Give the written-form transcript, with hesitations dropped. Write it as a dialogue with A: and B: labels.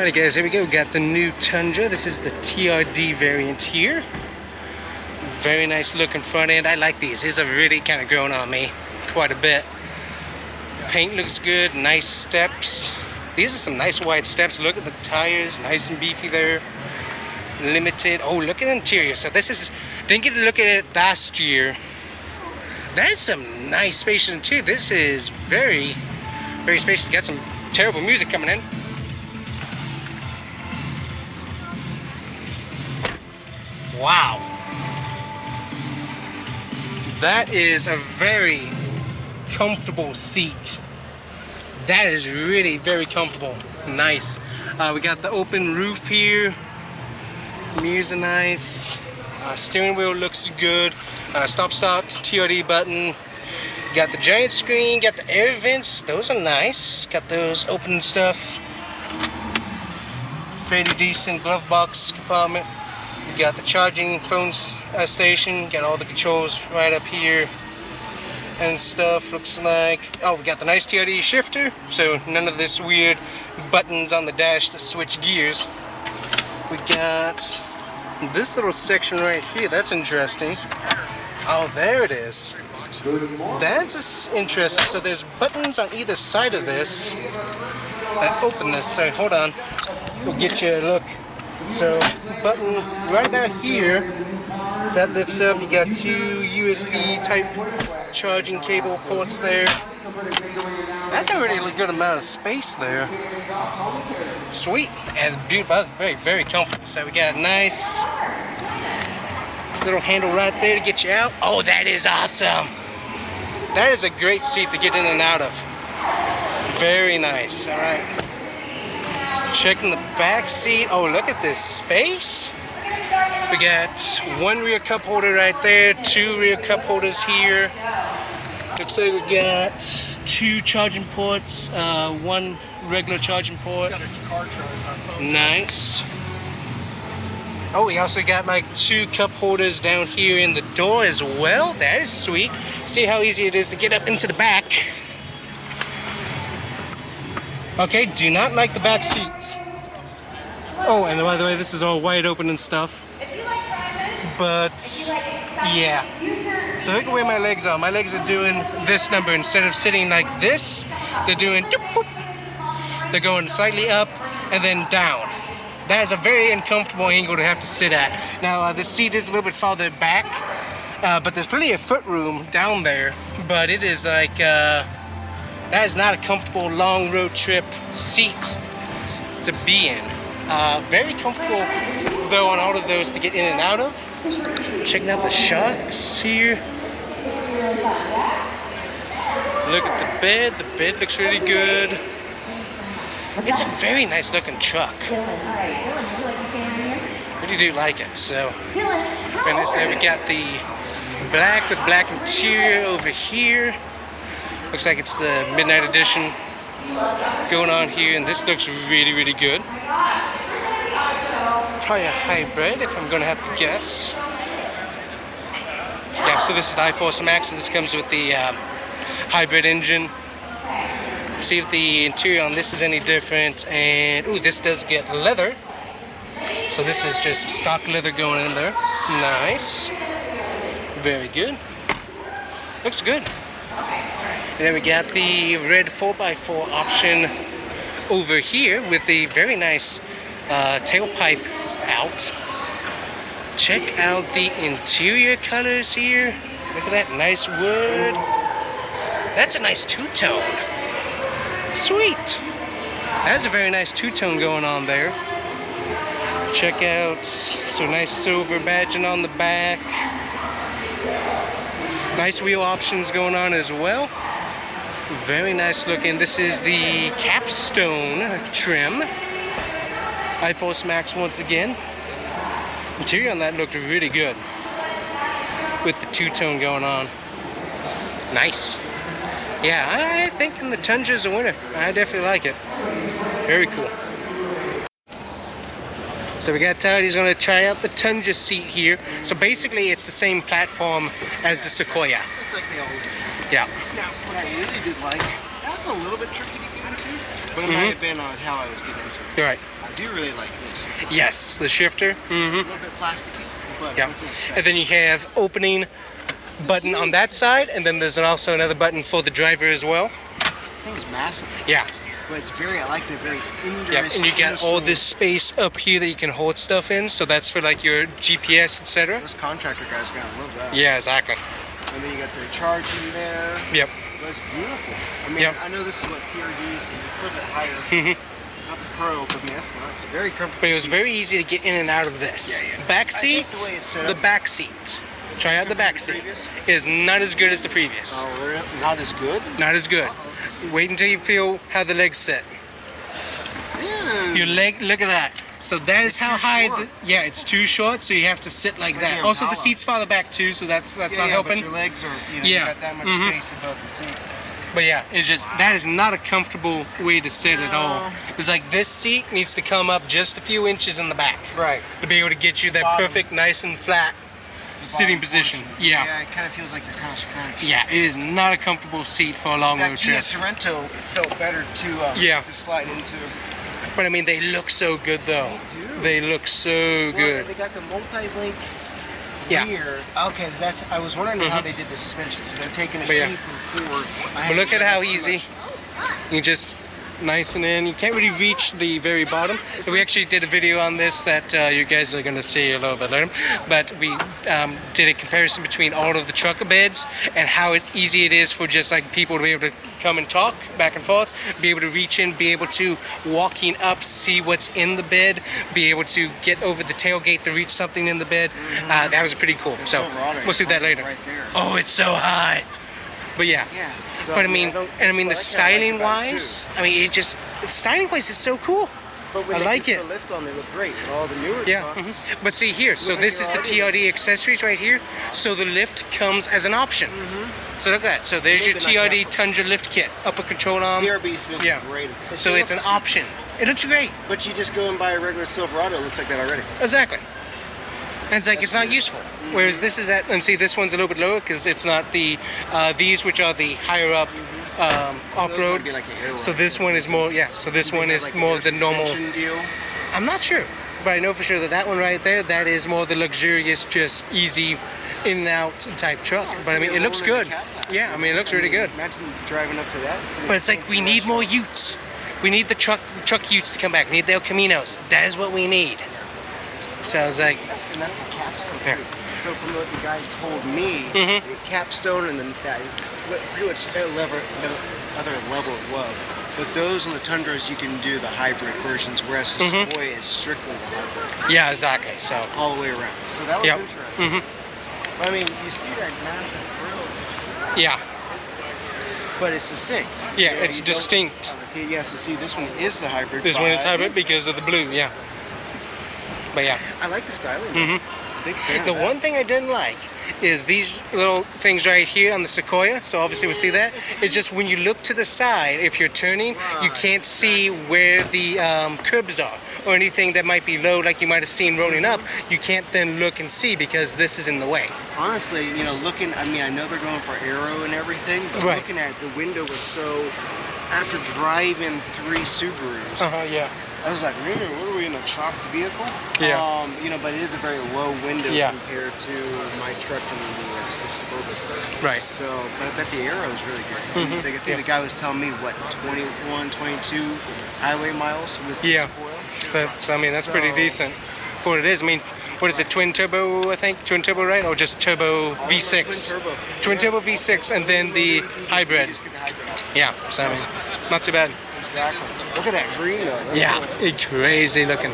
A: Alright guys, here we go. Got the new Tundra. This is the TRD variant here. Very nice looking front end. I like these. These are really kind of growing on me quite a bit. Paint looks good. Nice steps. These are some nice wide steps. Look at the tires. Nice and beefy there. Limited. Oh, look at the interior. So this is... Didn't get to look at it last year. That's some nice spacious interior. This is very, very spacious. Got some terrible music coming in. Wow. That is a very comfortable seat. That is really very comfortable. Nice. We got the open roof here. Mirrors are nice. Steering wheel looks good. Stop TRD button. Got the giant screen. Got the air vents. Those are nice. Got those open stuff. Fairly decent glove box compartment. Got the charging phone station. Got all the controls right up here and stuff. Looks like, oh, we got the nice TRD shifter, so none of this weird buttons on the dash to switch gears. We got this little section right here. That's interesting. Oh, there it is. That's interesting. So there's buttons on either side of this that open this. So hold on, we'll get you a look. So button right about here that lifts up. You got two USB type charging cable ports there. That's a really good amount of space there. Sweet, and beautiful, very, very comfortable. So we got a nice little handle right there to get you out. Oh, that is awesome. That is a great seat to get in and out of. Very nice. All right. Checking the back seat. Oh, look at this space. We got one rear cup holder right there, two rear cup holders here. Looks like we got two charging ports, one regular charging port. Nice. Oh, we also got like two cup holders down here in the door as well. That is sweet. See how easy it is to get up into the back. Okay, do not like the back seats. Oh, and by the way, this is all wide open and stuff. But, yeah. So look at where my legs are. My legs are doing this number. Instead of sitting like this, they're doing doop, boop. They're going slightly up and then down. That is a very uncomfortable angle to have to sit at. Now, the seat is a little bit farther back, but there's plenty of foot room down there. But it is like... that is not a comfortable long road trip seat to be in. Very comfortable though on all of those to get in and out of. Checking out the shocks here. Look at the bed. The bed looks really good. It's a very nice looking truck. Really do like it. So, finish there. We got the black with black interior over here. Looks like it's the Midnight Edition going on here, and this looks really, really good. Probably a hybrid, if I'm going to have to guess. Yeah, so this is the iForce Max, and this comes with the hybrid engine. Let's see if the interior on this is any different. And, ooh, this does get leather. So this is just stock leather going in there. Nice. Very good. Looks good. And then we got the red 4x4 option over here with the very nice tailpipe out. Check out the interior colors here. Look at that nice wood. That's a nice two-tone. Sweet. That's a very nice two-tone going on there. Check out some nice silver badging on the back. Nice wheel options going on as well. Very nice looking. This is the capstone trim. iForce Max once again. Interior on that looked really good with the two-tone going on. Nice. Yeah, I think the Tundra is a winner. I definitely like it. Very cool. So we got Todd, he's going to try out the Tundra seat here. So basically it's the same platform as the Sequoia.
B: It's like the old.
A: Yeah.
B: Now, what I really did like, That's a little bit tricky to get into, but it might have been on how I was getting into it.
A: Right.
B: I do really like this.
A: Yes, the shifter.
B: A little bit plasticky, but
A: Yeah. And then you have opening button on that side, and then there's also another button for the driver as well.
B: Thing's massive.
A: Yeah.
B: But it's very, I like the very
A: Yeah, and you got all this space up here that you can hold stuff in, so that's for like your GPS, etc.
B: This contractor guy's gonna love that.
A: Yeah, exactly.
B: And then you got the charging there.
A: Yep.
B: That's beautiful. I mean, I know this is what TRDs and a little bit higher. Not the Pro, but I mean, that's nice. Very comfortable.
A: But it was very easy to get in and out of this. Back seat, the back seat. Try out the back seat. It is not as good as the previous.
B: Oh, really? Not as good?
A: Not as good. Wait until you feel how the legs sit.
B: Yeah.
A: Your leg, look at that. So that is how high. Yeah, it's too short, so you have to sit like that. Also, the seat's farther back too, so that's not helping.
B: But your legs are, you got that much space above the seat.
A: But yeah, it's just, that is not a comfortable way to sit at all. It's like this seat needs to come up just a few inches in the back.
B: Right.
A: To be able to get you that perfect, nice and flat sitting position. Yeah.
B: Yeah, it kind of feels like you're kind of scrunched.
A: Yeah, it is not a comfortable seat for a long road trip.
B: That Kia Sorento felt better to slide into.
A: But I mean, they look so good though. They look so good.
B: They got the multi-link rear. Okay, I was wondering how they did the suspension. So they're taking it from Ford.
A: But look at how easy. You just nice and in. You can't really reach the very bottom. So we actually did a video on this that you guys are going to see a little bit later. But we did a comparison between all of the trucker beds and how easy it is for just like people to be able to come and talk back and forth, be able to reach in, be able to walking up, see what's in the bed, be able to get over the tailgate to reach something in the bed. That was pretty cool. So we'll see that later. Oh, it's so high. But yeah.
B: So,
A: but I mean, the styling wise, I mean, styling wise is so cool.
B: But when
A: I like it.
B: The lift on, they look great. All the newer trucks.
A: But see here, so this is the TRD accessories right here. So the lift comes as an option. So look at that. So there's your TRD Tundra lift kit, upper control arm.
B: TRB's been great.
A: So it's an option. It looks great.
B: But you just go and buy a regular Silverado, it looks like that already.
A: Exactly. And it's like, it's not useful. Whereas this is and see, this one's a little bit lower because it's not the, these which are the higher up off-road.
B: Like
A: so this one is more, so this one is more of the normal.
B: Deal?
A: I'm not sure, but I know for sure that that one right there, that is more the luxurious, just easy in and out type truck. But I mean, it looks good. Yeah, I mean, it looks really good.
B: Imagine driving up to that.
A: But it's like, we need more utes. We need the truck utes to come back. We need the El Caminos. That is what we need. So I was like,
B: and that's the capstone. Yeah. So from what the guy told me, the capstone and then that pretty much other level it was. But those on the Tundras you can do the hybrid versions, whereas the Sequoia is strictly the hybrid.
A: Yeah, exactly. So
B: all the way around. So that was interesting. But I mean, you see that massive grill.
A: Yeah.
B: But it's distinct.
A: Yeah, it's distinct.
B: See, see, this one is the hybrid.
A: This one is hybrid because of the blue. Yeah. But yeah,
B: I like the styling. Big fan
A: the one thing I didn't like is these little things right here on the Sequoia. So obviously we'll see that. It's just when you look to the side, if you're turning, you can't see where the curbs are or anything that might be low, like you might have seen rolling up. You can't then look and see because this is in the way.
B: Honestly, you know, looking, I mean, I know they're going for aero and everything, but looking at it, the window was so, after driving 3 Subarus,
A: yeah.
B: I was like, really, what are we in a chopped vehicle?
A: Yeah.
B: You know, but it is a very low window compared to my truck and the Suburban.
A: Right.
B: So, but I bet the aero is really good. I think the guy was telling me, what, 21, 22 highway miles with the Sequoia?
A: So, I mean, that's pretty decent for what it is. I mean, what is it, twin turbo, I think? Twin turbo, right? Or just turbo V6? Twin turbo V6 and then the hybrid. Yeah, so I mean, not too bad.
B: Exactly. Look at that green though.
A: That's cool. It's crazy looking.